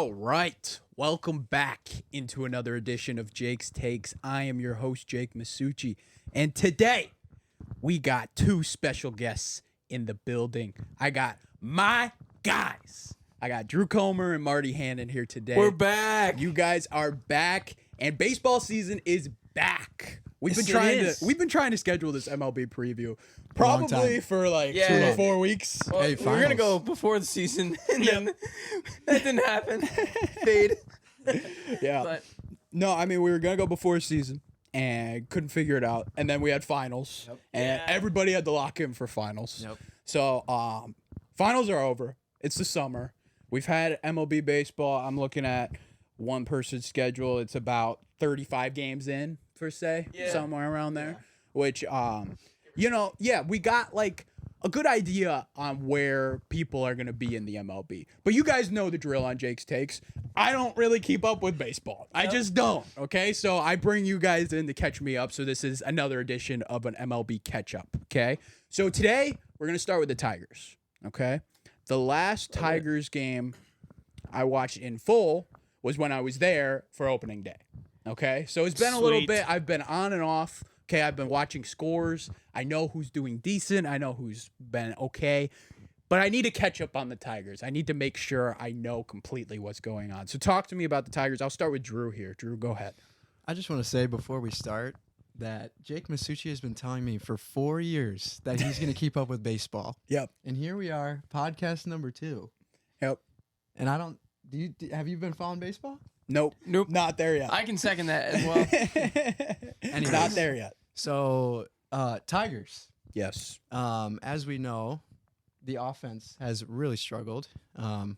All right, welcome back into another edition of Jake's Takes. I am your host, Jake Masucci, and today we got two special guests in the building. I got my guys. I got Drew Comer and Marty Hannon here today. We're back. You guys are back, and baseball season is back. We've Yes, been trying to schedule this MLB preview probably for like 2 Yeah. to 4 weeks. Well, Hey, we were gonna finals. go before the season, and then that didn't happen. Fade. Yeah. But No, I mean we were gonna go before season and couldn't figure it out, and then we had finals, and Yeah. everybody had to lock in for finals. Yep. So finals are over. It's the summer. We've had MLB baseball. I'm looking at one person's schedule. It's about 35 games in per se, Yeah. somewhere around there. Which we got like a good idea on where people are going to be in the MLB. But you guys know the drill on Jake's Takes. I don't really keep up with baseball. I just don't, okay? So I bring you guys in to catch me up. So this is another edition of an MLB Catchup, okay? So today, we're going to start with the Tigers, okay? The last Tigers game I watched in full was when I was there for opening day, okay? So it's been a little Sweet. bit. I've been on and off. Okay, I've been watching scores. I know who's doing decent. I know who's been okay. But I need to catch up on the Tigers. I need to make sure I know completely what's going on. So talk to me about the Tigers. I'll start with Drew here. Drew, go ahead. I just want to say before we start that Jake Masucci has been telling me for 4 years that he's going to keep up with baseball. Yep. And here we are, podcast number 2. Yep. And I don't, have you been following baseball? Nope. Not there yet. I can second that as well. Anyways. Not there yet. So, Tigers, Yes. as we know, the offense has really struggled.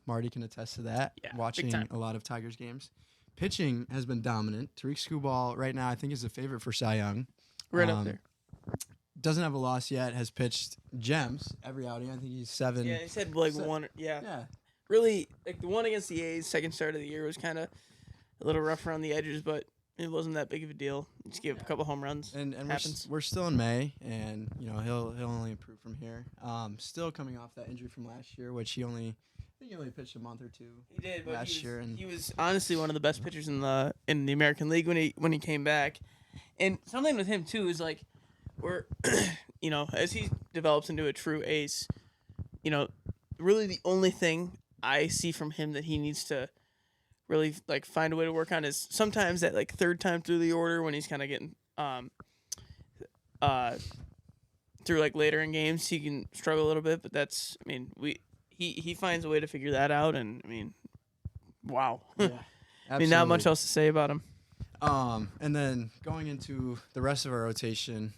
Marty can attest to that, Yeah, big watching time. a lot of Tigers games. Pitching has been dominant. Tariq Skubal right now I think is the favorite for Cy Young. Right up there. Doesn't have a loss yet, has pitched gems every outing. I think he's 7. Yeah, he said like So- one. Yeah. Yeah. Really, like the one against the A's, second start of the year was kind of a little rough around the edges, but it wasn't that big of a deal. Just gave up a couple home runs. And Happens. we're still in May, and he'll only improve from here. Still coming off that injury from last year, which I think he only pitched a month or two. He did, but last year, and he was honestly one of the best pitchers in the American League when he came back. And something with him too is like, we're, as he develops into a true ace, really the only thing I see from him that he needs to really like find a way to work on is sometimes that like third time through the order when he's kind of getting through like later in games he can struggle a little bit, but that's he finds a way to figure that out, and wow. Not much else to say about him. And then going into the rest of our rotation,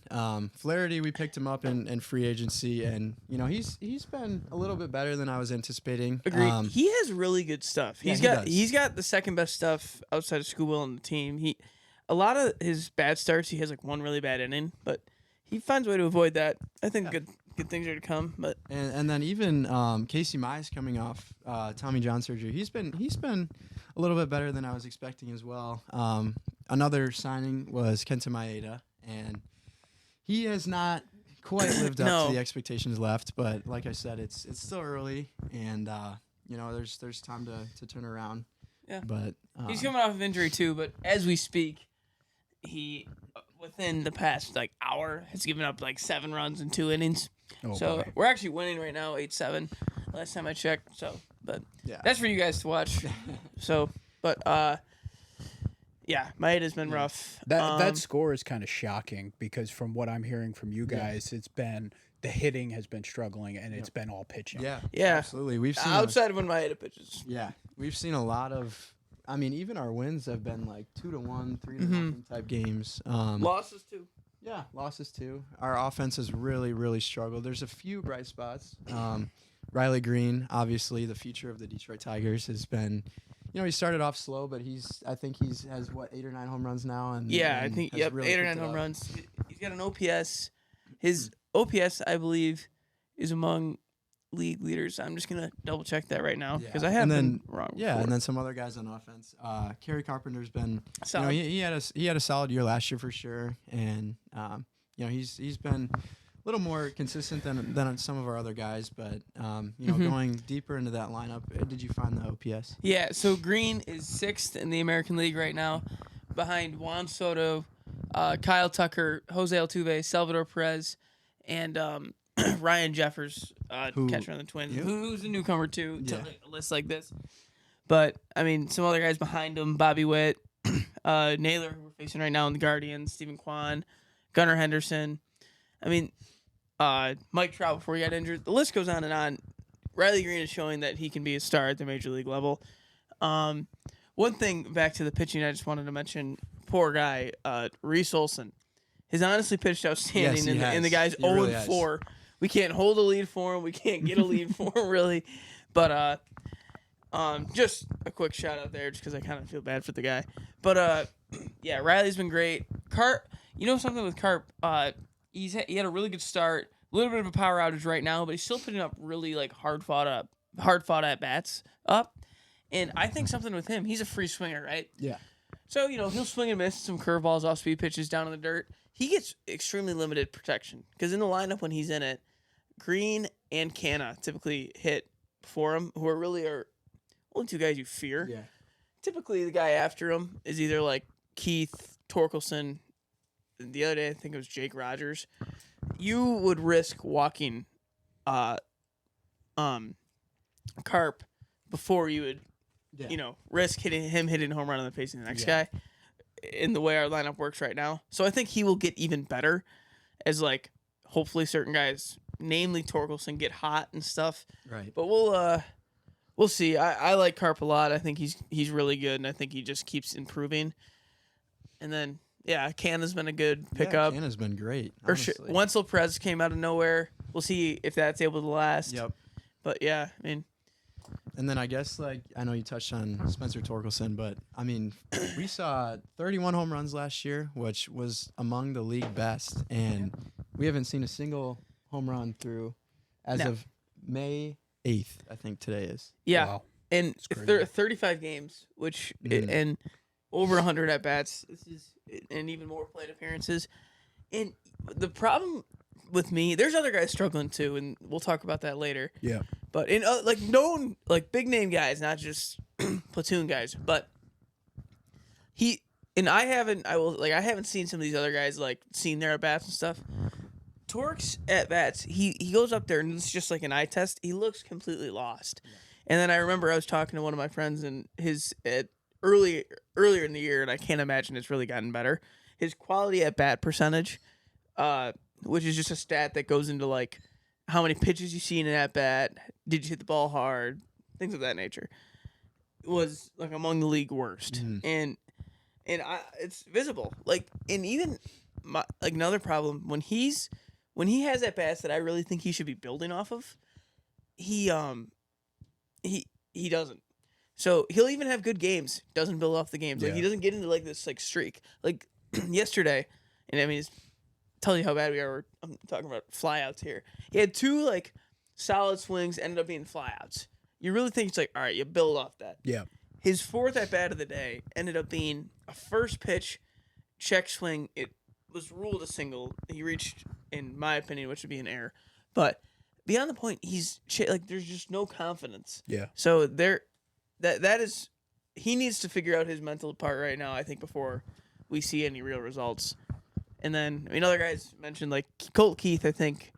Flaherty, we picked him up in free agency, and he's been a little bit better than I was anticipating. Agreed. He has really good stuff. Yeah, He's got the second best stuff outside of Scooble on the team. A lot of his bad starts, he has like one really bad inning, but he finds a way to avoid that. I think good things are to come. But and then even Casey Mize coming off Tommy John surgery, he's been a little bit better than I was expecting as well. Another signing was Kenta Maeda, and he has not quite lived up to the expectations left. But like I said, it's still early, and there's time to turn around. Yeah. But he's coming off of injury too. But as we speak, he within the past like hour has given up like 7 runs in 2 innings. Oh, So boy. we're actually winning right now, 8-7. Last time I checked. So, but Yeah. that's for you guys to watch. So, but yeah, Maeda's been rough. That score is kind of shocking because from what I'm hearing from you guys, it's been the hitting has been struggling and it's been all pitching. yeah, Yeah. absolutely. We've seen outside of when Maeda pitches. we've seen a lot of. I mean, even our wins have been like 2-1, 3-0 type games. Losses too. Yeah, losses too. Our offense has really, really struggled. There's a few bright spots. Riley Green, obviously the future of the Detroit Tigers, has been. He started off slow, but I think he's has 8 or 9 home runs now, and Yeah, and I think has really 8 or picked 9 it home up. runs. He's got an OPS. His OPS, I believe, is among league leaders. I'm just gonna double check that right now because I have been wrong. Yeah, before. and then some other guys on offense. Kerry Carpenter's been. Solid. He had a solid year last year for sure, and he's been little more consistent than some of our other guys. But going deeper into that lineup, did you find the OPS? Yeah. So Green is 6th in the American League right now, behind Juan Soto, Kyle Tucker, Jose Altuve, Salvador Perez, and Ryan Jeffers, catcher on the Twins, who's a newcomer to a list like this. But I mean, some other guys behind him: Bobby Witt, Naylor, who we're facing right now in the Guardians, Stephen Kwan, Gunnar Henderson. I mean, Mike Trout before he got injured. The list goes on and on. Riley Green is showing that he can be a star at the major league level. One thing back to the pitching, I just wanted to mention. Poor guy, Reese Olson. Has honestly pitched outstanding, and the guy's 0-4. We can't hold a lead for him. We can't get a lead for him, really. But just a quick shout out there, just because I kind of feel bad for the guy. But yeah, Riley's been great. Carp, something with Carp. He had a really good start. A little bit of a power outage right now, but he's still putting up really like hard fought at bats up. And I think something with him. He's a free swinger, right? Yeah. So he'll swing and miss some curveballs, off speed pitches down in the dirt. He gets extremely limited protection because in the lineup when he's in it, Green and Canna typically hit for him, who are really only two guys you fear. Yeah. Typically, the guy after him is either like Keith, Torkelson. The other day, I think it was Jake Rogers. You would risk walking Carp before you would, risk hitting a home run on the face of the next guy in the way our lineup works right now. So I think he will get even better as, like, hopefully certain guys, namely Torkelson, get hot and stuff. Right. But we'll see. I like Carp a lot. I think he's really good, and I think he just keeps improving. And then, Canna's been a good pickup. Canna's been great, honestly. Wenzel Perez came out of nowhere. We'll see if that's able to last. Yep. But, yeah, I mean. And then I guess, I know you touched on Spencer Torkelson, but, I mean, we saw 31 home runs last year, which was among the league best, and we haven't seen a single home run through as of May 8th, I think today is. Yeah, wow. And there are 35 games, which and over 100 at-bats, and even more plate appearances. And the problem with me, there's other guys struggling too, and we'll talk about that later. Yeah. But in known big name guys, not just platoon guys, but I haven't seen some of these other guys seen their at bats and stuff. Torque's at bats, he goes up there and it's just like an eye test. He looks completely lost. Yeah. And then I remember I was talking to one of my friends and earlier in the year, and I can't imagine it's really gotten better. His quality at bat percentage, which is just a stat that goes into how many pitches you see in an at bat, did you hit the ball hard, things of that nature, was among the league worst. And it's visible. And even another problem when he has at bats that I really think he should be building off of, he doesn't. So he'll even have good games, doesn't build off the games. He doesn't get into this streak. Yesterday, and I mean, it's tell you how bad we are. I'm talking about flyouts here. He had two solid swings, ended up being flyouts. You really think it's all right, you build off that. Yeah. His fourth at bat of the day ended up being a first pitch check swing. It was ruled a single. He reached, in my opinion, which would be an error. But beyond the point, he's there's just no confidence. Yeah. So that is, he needs to figure out his mental part right now, I think, before we see any real results. And then, other guys mentioned, Colt Keith, I think,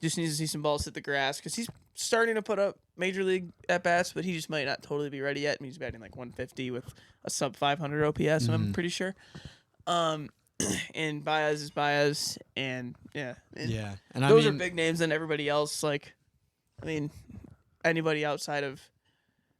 just needs to see some balls hit the grass because he's starting to put up major league at-bats, but he just might not totally be ready yet. He's batting 150 with a sub-500 OPS, I'm pretty sure. And Baez is Baez, and yeah. And those are big names, and everybody else, anybody outside of,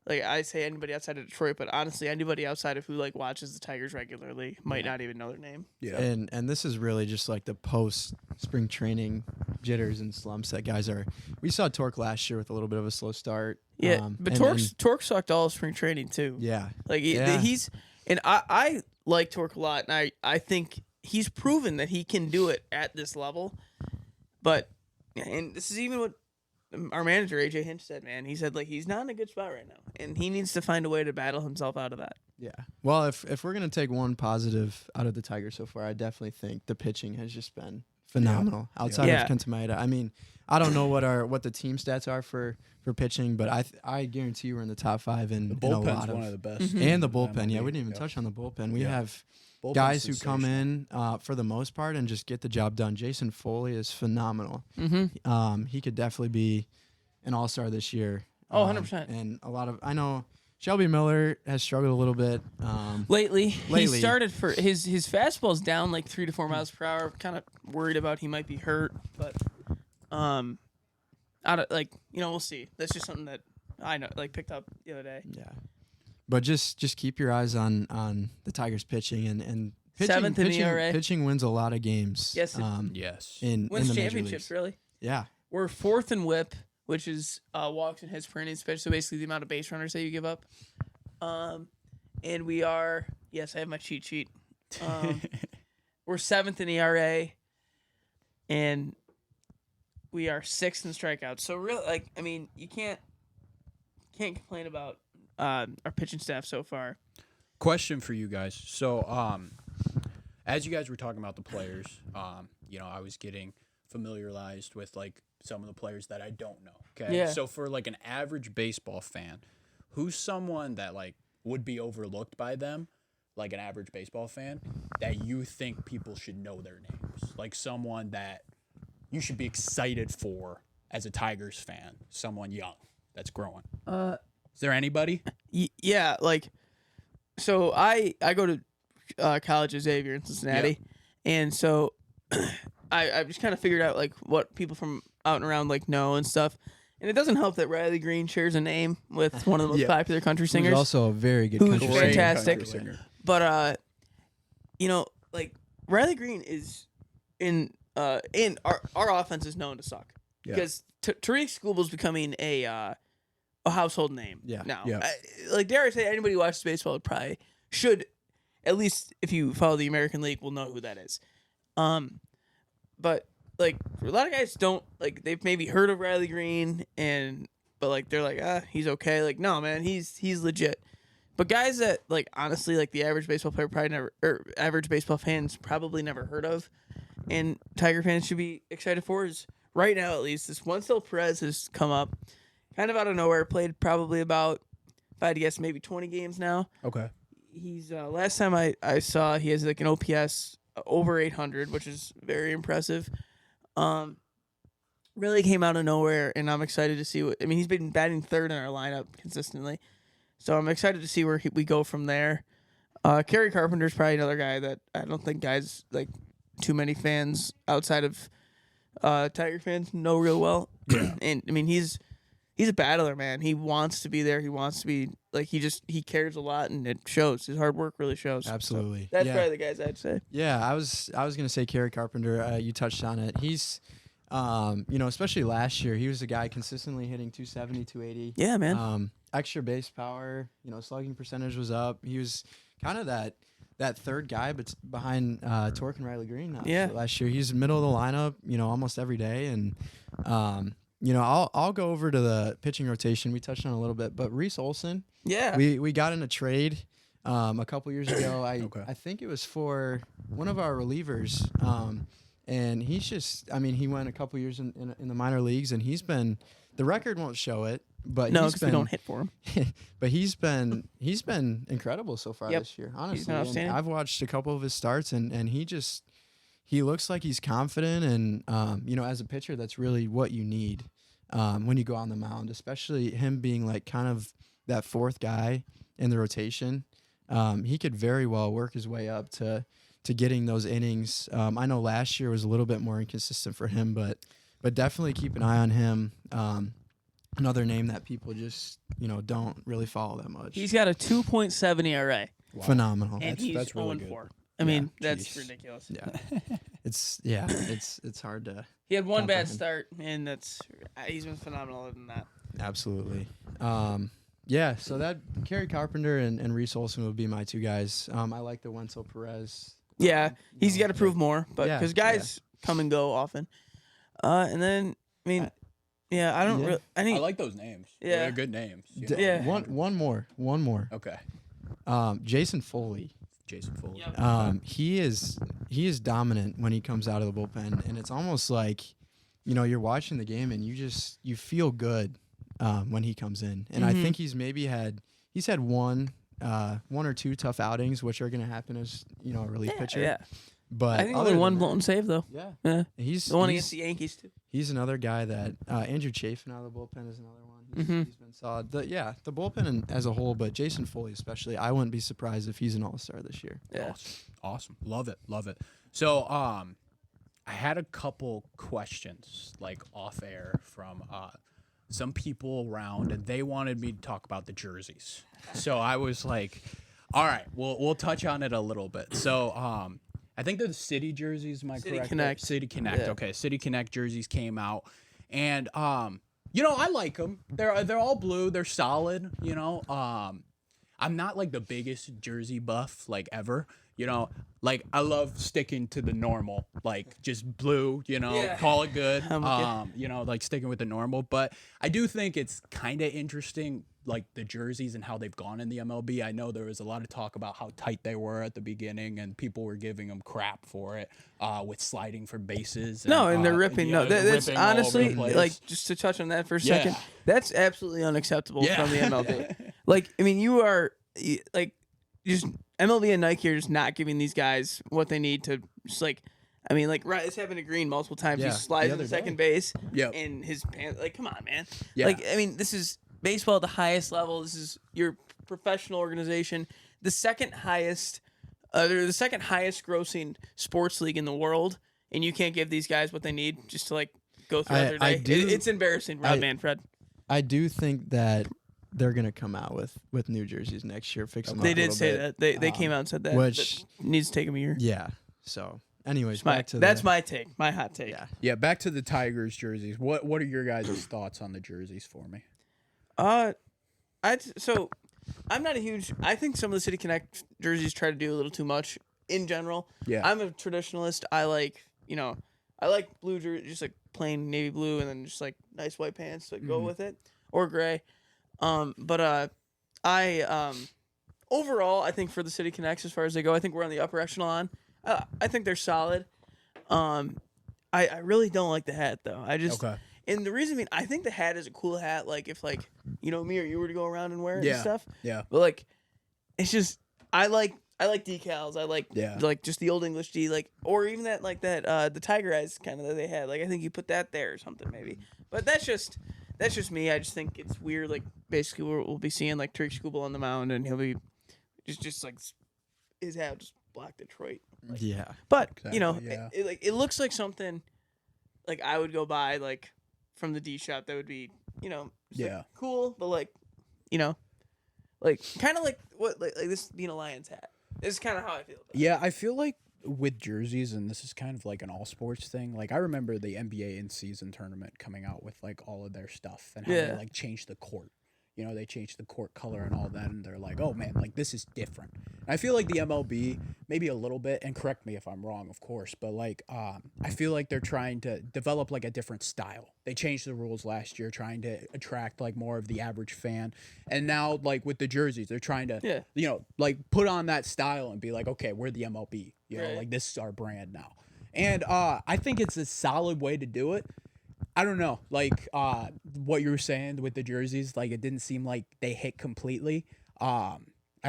I say anybody outside of Detroit, but honestly, anybody outside of who watches the Tigers regularly might not even know their name. Yeah. And this is really just the post spring training jitters and slumps that guys are. We saw Torque last year with a little bit of a slow start. Yeah, but Torque sucked all of spring training too. Yeah. He's, and I like Torque a lot, and I think he's proven that he can do it at this level. But and this is even what our manager, AJ Hinch, said, man. He said, he's not in a good spot right now, and he needs to find a way to battle himself out of that. Yeah. Well, if we're going to take one positive out of the Tigers so far, I definitely think the pitching has just been phenomenal. Outside Yeah. of Kenta Maeda, I mean, I don't know what the team stats are for pitching, but I guarantee we're in the top 5 in The a bullpen's lot one of of the best. and the in bullpen. Yeah, MLB. we didn't even touch on the bullpen. We Yeah. have Bullpen's guys who come sensational. in for the most part and just get the job done. Jason Foley is phenomenal. Mm-hmm. He could definitely be an all-star this year. Oh, 100%. And I know Shelby Miller has struggled a little bit. Lately, he Lately. started for his fastball's down like 3 to 4 miles per hour. Kind of worried about he might be hurt, but out of we'll see. That's just something that I know picked up the other day. Yeah. But just keep your eyes on the Tigers pitching and pitching, 7th in ERA. Pitching wins a lot of games. Yes, Yes. In Wins the major championships, leagues. really. Yeah. We're 4th in WHIP, which is walks and hits per inning, so basically the amount of base runners that you give up. And we are, yes, I have my cheat sheet. We're 7th in ERA, and we are 6th in strikeouts. So really, you can't complain about our pitching staff so far. Question for you guys. So, as you guys were talking about the players, I was getting familiarized with some of the players that I don't know. Okay. Yeah. So for an average baseball fan, who's someone that would be overlooked by them, like an average baseball fan, that you think people should know their names? Like someone that you should be excited for as a Tigers fan, someone young that's growing. Is there anybody? Yeah, so I go to college at Xavier in Cincinnati, and so I just kind of figured out what people from out and around know and stuff. And it doesn't help that Riley Green shares a name with one of the most popular country singers. Who's also a very good Who's country fantastic. singer. But Riley Green is in our offense is known to suck because Tariq Skubal's becoming a household name now. Yeah. Dare I say, anybody who watches baseball probably should, at least if you follow the American League, will know who that is. But a lot of guys don't they've maybe heard of Riley Green but they're he's okay. No, man, he's legit. But guys that honestly the average baseball player probably never, or average baseball fans probably never heard of, and Tiger fans should be excited for is right now at least this Wenceel Perez has come up, kind of out of nowhere. Played probably about, if I had to guess, maybe 20 games now. Okay. He's last time I saw he has an OPS over 800, which is very impressive. Really came out of nowhere, and I'm excited to see he's been batting 3rd in our lineup consistently. So I'm excited to see where we go from there. Kerry Carpenter's probably another guy that I don't think guys too many fans outside of Tiger fans know real well. And he's a battler, man. He wants to be there. He wants to be he cares a lot, and it shows. His hard work really shows. Absolutely. So that's probably the guys I'd say. Yeah, I was gonna say Kerry Carpenter. You touched on it. He's, especially last year, he was a guy consistently hitting 270, 280. Yeah, man. Extra base power. Slugging percentage was up. He was kind of that third guy, but behind Torque and Riley Green. Last year, he's middle of the lineup. Almost every day, and I'll go over to the pitching rotation. We touched on it a little bit, but Reese Olson. Yeah. We got in a trade a couple years ago. I think it was for one of our relievers. And he's just, he went a couple years in the minor leagues, and he's been, the record won't show it, but no, because we don't hit for him. But he's been incredible so far this year, honestly. And I've watched a couple of his starts, and he looks like he's confident, and as a pitcher, that's really what you need when you go on the mound, especially him being kind of that 4th guy in the rotation. He could very well work his way up to getting those innings. I know last year was a little bit more inconsistent for him, but definitely keep an eye on him. Another name that people just don't really follow that much. He's got a 2.7 ERA. Wow. Phenomenal. And he's that's really 0-4. good. That's ridiculous. Yeah. It's hard to. He had one bad comprehend. start, and he's been phenomenal other than that. Absolutely. So that Kerry Carpenter and Reese Olson would be my 2 guys. I like the Wenceel Perez. Yeah, he's got to prove more, but because guys come and go often. And then I don't really. I like those names. Yeah. They're good names. One more. Okay. Jason Foley. Jason Foley. Yep. He is dominant when he comes out of the bullpen, and it's almost like, you're watching the game and you feel good when he comes in. And I think he's had one or two tough outings, which are going to happen as a relief pitcher. Yeah. But I think only one blown save though. Yeah. He's the one against the Yankees too. He's another guy that Andrew Chafin out of the bullpen is another one. He's been solid. The bullpen as a whole, but Jason Foley especially, I wouldn't be surprised if he's an all-star this year. Yeah. Awesome. Love it. So I had a couple questions like off air from some people around, and they wanted me to talk about the jerseys. So I was like, all right, we'll touch on it a little bit. So I think they're the City jerseys, am I correct? Connect. City Connect. Yeah. Okay, City Connect jerseys came out, and I like them. They're all blue. They're solid. I'm not like the biggest jersey buff like ever. Like I love sticking to the normal, like just blue. Call it good. Like sticking with the normal. But I do think it's kind of interesting, like the jerseys and how they've gone in the MLB. I know there was a lot of talk about how tight they were at the beginning, and people were giving them crap for it, with sliding for bases. And they're ripping. That's ripping all over honestly, the place. like, just to touch on that for a second, that's absolutely unacceptable from the MLB. Like, I mean, just MLB and Nike are just not giving these guys what they need to just right, it's happened to Green multiple times. Yeah, He slides the into other second base, and his pants, like, come on, man. Yeah. Like, I mean, this is baseball at the highest level. This is your professional organization, the second highest grossing sports league in the world, and you can't give these guys what they need just to go throughout their day. It's embarrassing, Rob Manfred. I do think that they're gonna come out with new jerseys next year, fix them up They a did little say bit. that. They came out and said that. Which that needs to take them a year. Yeah. So, anyways, That's my take. My hot take. Yeah. Back to the Tigers jerseys. What are your guys' thoughts on the jerseys for me? So I'm not a huge. I think some of the City Connect jerseys try to do a little too much in general. Yeah. I'm a traditionalist. I like blue jersey, just like plain navy blue, and then just like nice white pants to go with it, or gray. Overall, I think for the City Connects, as far as they go, I think we're on the upper echelon. I think they're solid. I really don't like the hat though. Okay. And the reason being, I think the hat is a cool hat. Like if me or you were to go around and wear it and stuff. Yeah. But it's just I like decals. I like just the old English D, or even that the Tiger Eyes kind of that they had. I think you put that there or something maybe. But that's just me. I just think it's weird. Basically we'll be seeing Tariq Skubal on the mound, and he'll be just his hat just block Detroit. Yeah. But Exactly, it looks like something I would go buy from the D shop that would be cool, but kind of what this being a Lions hat. This is kind of how I feel about it. I feel like with jerseys, and this is kind of like an all sports thing. I remember the NBA in-season tournament coming out with all of their stuff and how they changed the court. They changed the court color and all that, and they're like, oh man, this is different. And I feel like the MLB, maybe a little bit, and correct me if I'm wrong, of course, but I feel like they're trying to develop a different style. They changed the rules last year, trying to attract more of the average fan. And now with the jerseys, they're trying to, put on that style and be okay, we're the MLB. This is our brand now. And I think it's a solid way to do it. I don't know, what you were saying with the jerseys, it didn't seem like they hit completely. I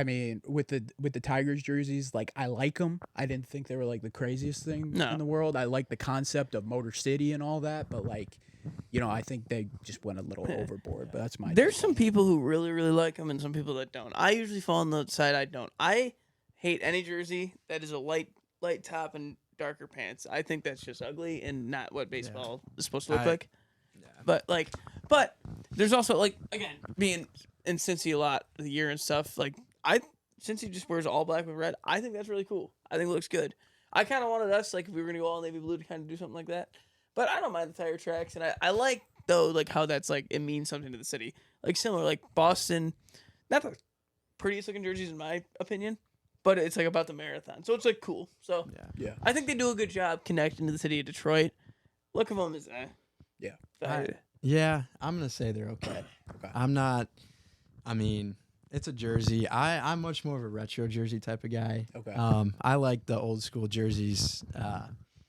mean, with the Tigers jerseys, I like them. I didn't think they were the craziest thing in the world. I like the concept of Motor City and all that, but I think they just went a little overboard. But that's my. There's some people who really really like them, and some people that don't. I usually fall on the side I don't. I hate any jersey that is a light top and darker pants. I think that's just ugly and not what baseball is supposed to look like. Yeah. But there's also again, being in Cincy a lot of the year and stuff, Cincy just wears all black with red. I think that's really cool. I think it looks good. I kind of wanted us if we were gonna go all navy blue to kind of do something like that. But I don't mind the tire tracks, and I like though how that's it means something to the city. Similar Boston, not the prettiest looking jerseys in my opinion. But it's about the marathon, so it's cool. So yeah, I think they do a good job connecting to the city of Detroit. Look at them as I'm gonna say they're okay. I'm not. I mean, It's a jersey. I'm much more of a retro jersey type of guy. Okay. I like the old school jerseys. It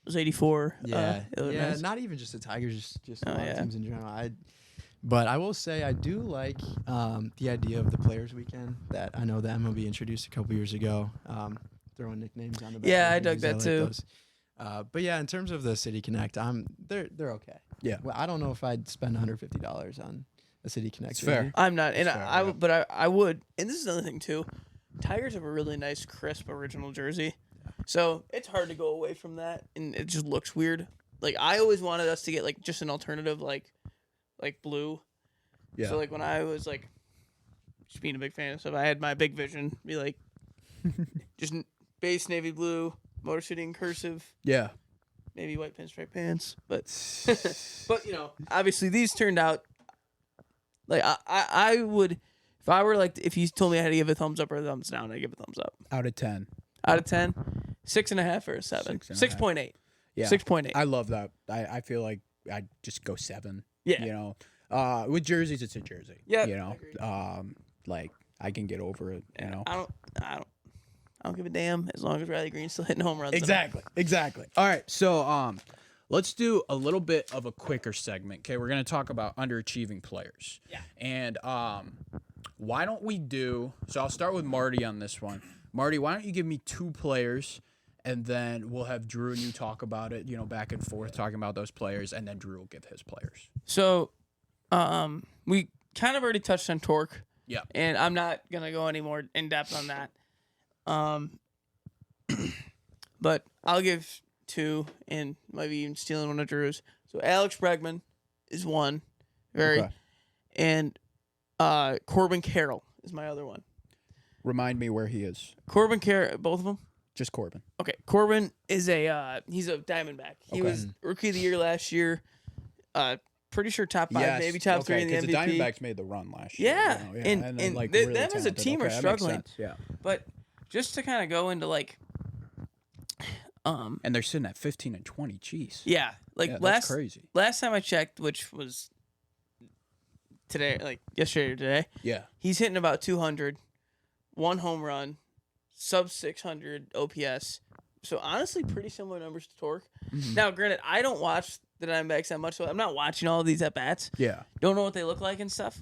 was 84. Yeah, it looked yeah. nice. Not even just the Tigers, just a Oh, lot yeah. of teams in general. But I will say I do like the idea of the Players Weekend that I know the MLB introduced a couple years ago. Throwing nicknames on the back. Yeah, of I the dug jerseys. that too. Those. But yeah, in terms of the City Connect, they're okay. Yeah. Well, I don't know if I'd spend $150 on a City Connect. It's fair. jersey. I'm not, and fair, I yeah. but I would, and this is another thing too. Tigers have a really nice, crisp original jersey, so it's hard to go away from that, and it just looks weird. Like I always wanted us to get like just an alternative, like blue. Yeah. So like when I was like, just being a big fan of stuff, I had my big vision be like, just base navy blue, Motor City in cursive, Yeah. maybe white pinstripe pants, but but obviously these turned out like I would, if I were like, if you told me I had to give a thumbs up or a thumbs down, I'd give a thumbs up. Out of 10. Out of 10, 6.5 or a 7, 6.5. 6.8. Yeah. 6.8. I love that. I feel like I'd just go 7. Yeah. With jerseys, it's a jersey. Yeah, You I know, like I can get over it. You know. I don't give a damn as long as Riley Green's still hitting home runs. Exactly. All right, so let's do a little bit of a quicker segment. Okay, we're gonna talk about underachieving players. Yeah. And why don't we do? So I'll start with Marty on this one. Marty, why don't you give me 2 players, and then we'll have Drew and you talk about it. Back and forth talking about those players, and then Drew will give his players. So, we kind of already touched on Torque. Yeah. And I'm not gonna go any more in depth on that. But I'll give 2, and maybe even stealing one of Drew's. So Alex Bregman is one, Okay. and Corbin Carroll is my other one. Remind me where he is. Corbin Carroll, both of them. Just Corbin. Okay, Corbin is he's a Diamondback. He Okay. was Rookie of the Year last year. Pretty sure top 5, maybe top 3 in the MVP. The Diamondbacks made the run last year. Yeah, and then, like, them really as a talented. team are Okay, that makes struggling. sense, Yeah. But just to kind of go into like, And they're sitting at 15 and 20. Jeez. yeah, like Yeah, that's crazy. last time I checked, which was today, like yesterday or today, Yeah. he's hitting about 200, 1 home run, sub 600 OPS. So honestly, pretty similar numbers to Torque. Mm-hmm. Now, granted, I don't watch the Diamondbacks that much, so I'm not watching all of these at bats. Yeah. Don't know what they look like and stuff.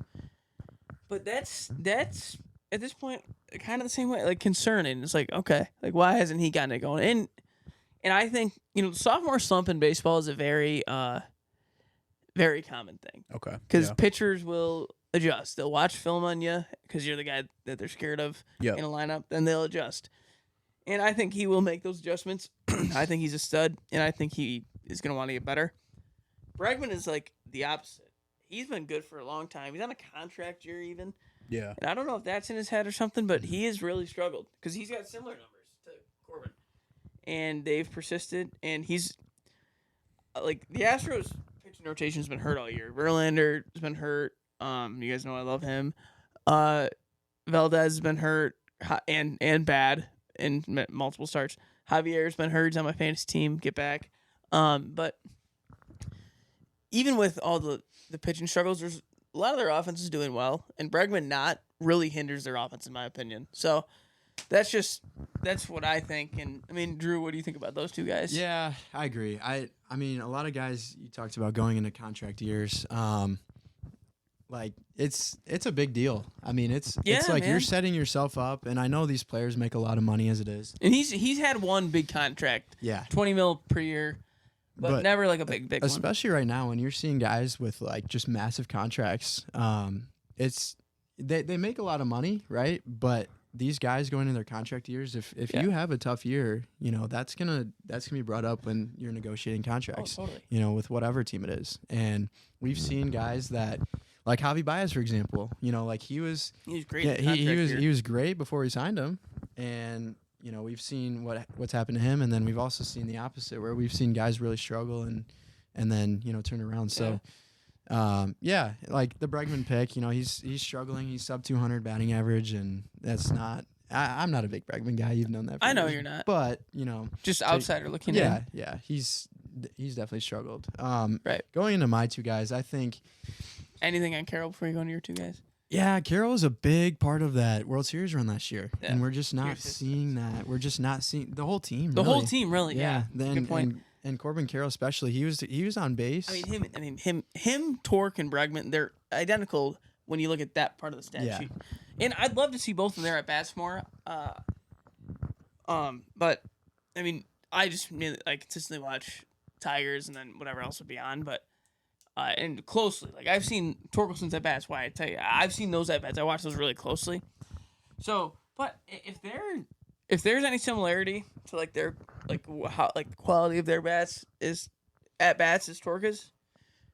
But that's at this point kind of the same way, like concerning. It's like, okay, like why hasn't he gotten it going? And I think the sophomore slump in baseball is a very very common thing. Okay. Because Yeah. pitchers will adjust. They'll watch film on you because you're the guy that they're scared of Yep. in a lineup. Then they'll adjust. And I think he will make those adjustments. I think he's a stud, and I think he is going to want to get better. Bregman is like the opposite. He's been good for a long time. He's on a contract year even. Yeah. And I don't know if that's in his head or something, but he has really struggled because he's got similar numbers to Corbin. And they've persisted, and he's like the Astros pitching rotation has been hurt all year. Verlander has been hurt. You guys know I love him. Valdez has been hurt and bad in multiple starts. Javier's been hurt. He's on my fantasy team. Get back. But even with all the pitching struggles, there's a lot of their offense is doing well, and Bregman not really hinders their offense in my opinion. So that's what I think. And I mean, Drew, what do you think about those 2 guys? Yeah, I agree. I mean, a lot of guys you talked about going into contract years. Like it's a big deal. I mean, it's like man. you're setting yourself up, and I know these players make a lot of money as it is. And he's had one big contract, Yeah, $20 million per year, but never like a big one. especially right now when you're seeing guys with like just massive contracts. It's they make a lot of money, right? But these guys going into their contract years, if you have a tough year, that's gonna be brought up when you're negotiating contracts. Oh, totally. With whatever team it is, and we've seen guys that. Like Javi Baez, for example, like he was great. Yeah, he was great before we signed him, and we've seen what's happened to him, and then we've also seen the opposite, where we've seen guys really struggle and then turn around. So, like the Bregman pick, he's struggling. He's sub 200 batting average, and that's not. I'm not a big Bregman guy. You've known that. I know years. you're not, but just outsider looking in. Yeah, he's definitely struggled. Right. Going into my 2 guys, I think. Anything on Carroll before you go into your 2 guys? Yeah, Carroll was a big part of that World Series run last year, Yeah. and we're just not Huge seeing that. We're just not seeing the whole team. The whole really. team, really. Yeah. Then Good point. and Corbin Carroll especially, he was on base. Him, Torque, and Bregman, they're identical when you look at that part of the stat Yeah. sheet. And I'd love to see both of them at bats more. But I mean, I just really, consistently watch Tigers and then whatever else would be on, but and closely. Like I've seen Torkelson's at bats. Why I tell you, I've seen those at bats. I watch those really closely. So, but if there's any similarity to their how the quality of their bats is at bats is Torca's,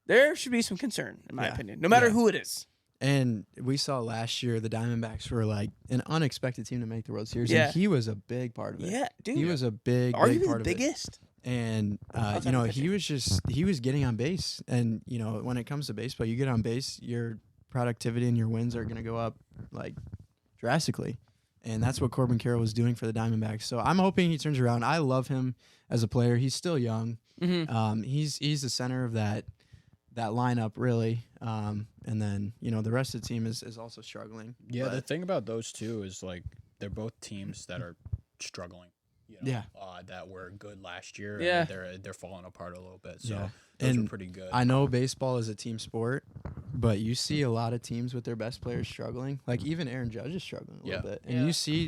there should be some concern in my opinion, no matter who it is. And we saw last year the Diamondbacks were like an unexpected team to make the World Series. Yeah. And he was a big part of it. Yeah, dude. He was a big Arguably big part the of it. biggest. And he was getting on base. And when it comes to baseball, you get on base, your productivity and your wins are going to go up drastically. And that's what Corbin Carroll was doing for the Diamondbacks. So I'm hoping he turns around. I love him as a player. He's still young. Mm-hmm. He's the center of that lineup, really. And then, the rest of the team is also struggling. Yeah, the thing about those two is they're both teams that are struggling. That were good last year. Yeah. And they're falling apart a little bit. So Yeah. those And are pretty good. I know baseball is a team sport, but you see a lot of teams with their best players struggling. Like even Aaron Judge is struggling a little bit. And Yeah.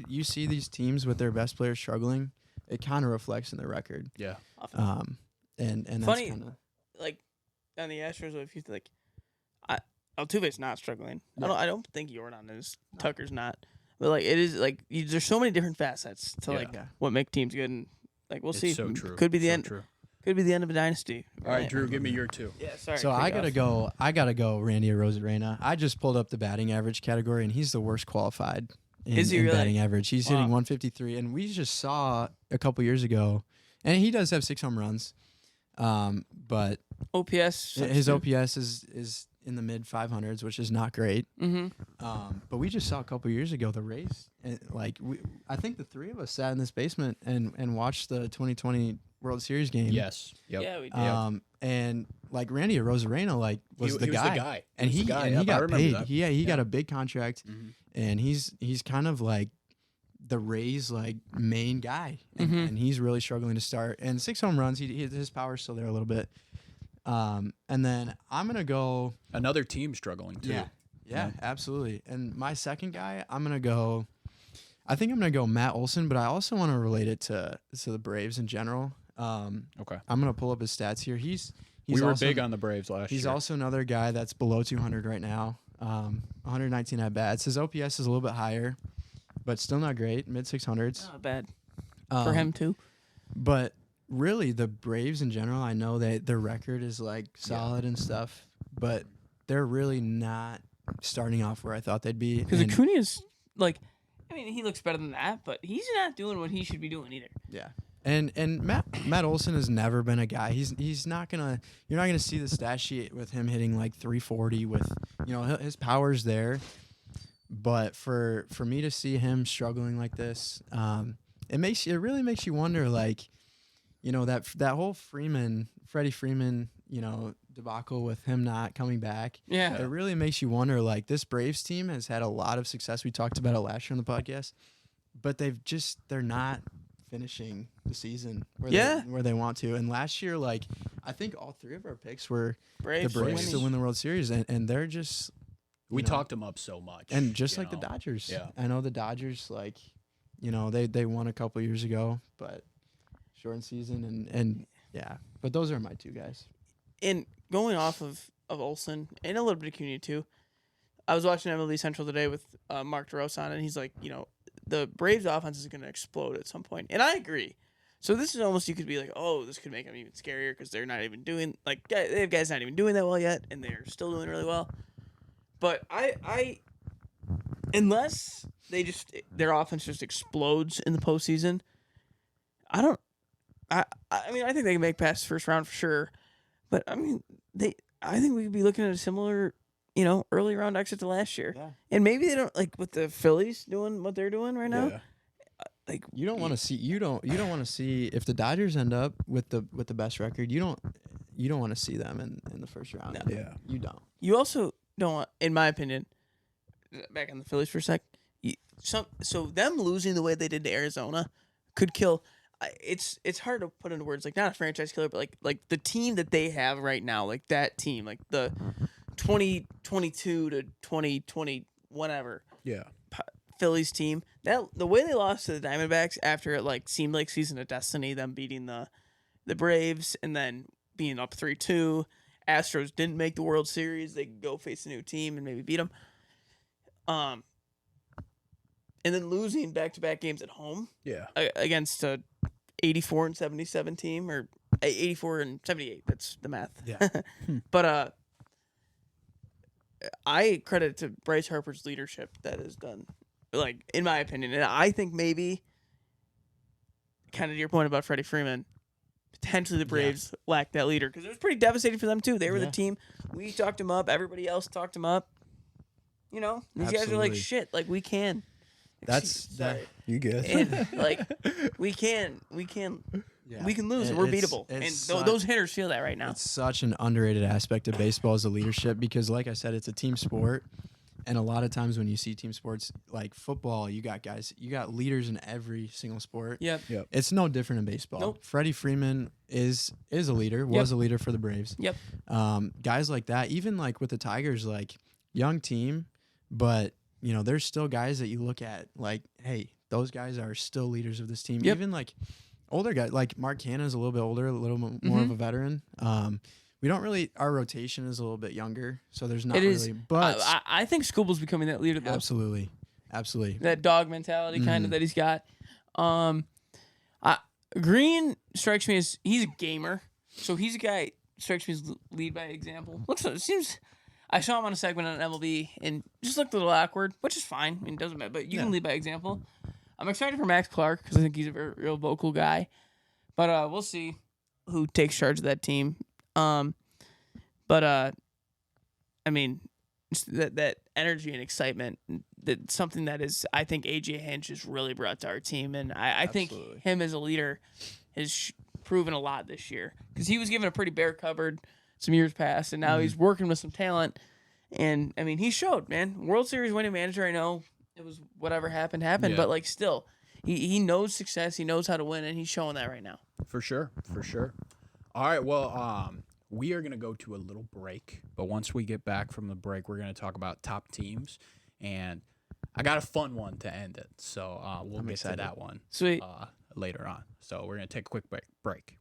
you see these teams with their best players struggling, it kind of reflects in their record. Yeah. And that's Funny, kind of on the Astros, if you Altuve's not struggling. Yeah. I don't think Jordan is. Tucker's not. But it is there's so many different facets to what make teams good, and we'll see. It's so true. Could be the So end. true. Could be the end of a dynasty. All right, Drew, give me your two. Yeah, sorry. So I gotta go Randy Arozarena. I just pulled up the batting average category, and he's the worst qualified in, Is he in really? batting average. He's Wow. hitting 153, and we just saw a couple years ago, and he does have 6 home runs, but OPS. his OPS is in the mid 500s, which is not great. Mm-hmm. But we just saw a couple years ago the Rays, and I think the three of us sat in this basement and watched the 2020 World Series game. Yes. Yep. Yeah, we did. And Randy Arozarena was the guy. The guy. And he got paid. That. He got a big contract, Mhm. and he's kind of like the Rays main guy, and he's really struggling to start. And 6 home runs, his power's still there a little bit. And then I'm gonna go Another team struggling too. yeah, absolutely. And my second guy, I think I'm gonna go Matt Olson, but I also want to relate it to the Braves in general. Okay. I'm gonna pull up his stats here. We were also, big on the Braves last year. He's also another guy that's below 200 right now. 119 at bats. His OPS is a little bit higher, but still not great. Mid 600s. Not bad for him too. But really, the Braves in general, I know that their record is solid and stuff, but they're really not starting off where I thought they'd be. Because And- Acuna's he looks better than that, but he's not doing what he should be doing either. Yeah. And Matt Olson has never been a guy. He's not gonna. You're not gonna see the stat sheet with him hitting 340 with his power's there. But for me to see him struggling like this, it really makes you wonder that whole Freddie Freeman debacle with him not coming back. Yeah. It really makes you wonder. This Braves team has had a lot of success. We talked about it last year on the podcast, but they're not finishing the season where they want to. And last year, I think all 3 of our picks were Braves the Braves winning. to win the World Series, and they're just we talked them up so much. and just like the Dodgers. Yeah. I know the Dodgers they won a couple years ago, but shortened season and yeah. But those are my 2 guys. And going off of Olsen and a little bit of Acuna too, I was watching MLB Central today with Mark DeRosa on, and he's like, the Braves offense is going to explode at some point, and I agree. So this is almost, you could be like, oh, this could make them even scarier because they're not even doing they have guys not even doing that well yet, and they're still doing really well. But I unless their offense just explodes in the postseason, I think they can make past the first round for sure. But I think we could be looking at a similar, early round exit to last year. Yeah. And maybe they don't with the Phillies doing what they're doing right now. Yeah. You don't want to see if the Dodgers end up with the best record. You don't want to see them in the first round. No. Yeah. You don't. You also don't want, in my opinion, back on the Phillies for a sec. So them losing the way they did to Arizona could kill. It's hard to put into words, like not a franchise killer, but like the team that they have right now, like that team, like the 2022 to 2020 whatever. Yeah. Phillies team, that the way they lost to the Diamondbacks after it like seemed like season of destiny, them beating the Braves and then being up 3-2. Astros didn't make the World Series. They could go face a new team and maybe beat them. And then losing back-to-back games at home. Yeah. Against a 84 and 77 team, or 84 and 78. That's the math. Yeah. But I credit to Bryce Harper's leadership that has done, like, in my opinion. And I think maybe, kind of to your point about Freddie Freeman, potentially the Braves lacked that leader, because it was pretty devastating for them too. They were the team. We talked him up. Everybody else talked him up. You know, these guys are like, shit, like, we can. That You good? And, like, we can lose. We're beatable. And those hitters feel that right now. It's such an underrated aspect of baseball as a leadership, because, like I said, it's a team sport. And a lot of times when you see team sports like football, you got leaders in every single sport. Yep. It's no different in baseball. Nope. Freddie Freeman is a leader, was a leader for the Braves. Yep. Guys like that, even like with the Tigers, like young team, but you know, there's still guys that you look at like, hey, those guys are still leaders of this team. Yep. Even like older guys, like Marty Hannon is a little bit older, a little more of a veteran. We don't really, our rotation is a little bit younger, so there's not really. But I think Scooble's becoming that leader, though. Absolutely. That dog mentality kind of that he's got. Green strikes me as, he's a gamer, so he's a guy, strikes me as lead by example. I saw him on a segment on MLB and just looked a little awkward, which is fine. I mean, it doesn't matter, but you can lead by example. I'm excited for Max Clark because I think he's a very real vocal guy, but we'll see who takes charge of that team. I mean, that energy and excitement, that's something that is, I think AJ Hinch has really brought to our team, and I think him as a leader has proven a lot this year, because he was given a pretty bare cupboard some years past, and now he's working with some talent, and I mean, he showed, man. World Series winning manager, I know it was whatever happened, but like still, he knows success, he knows how to win, and he's showing that right now. For sure. All right, well, we are going to go to a little break, but once we get back from the break, we're going to talk about top teams, and I got a fun one to end it, so we'll get to that one later on. So we're going to take a quick break.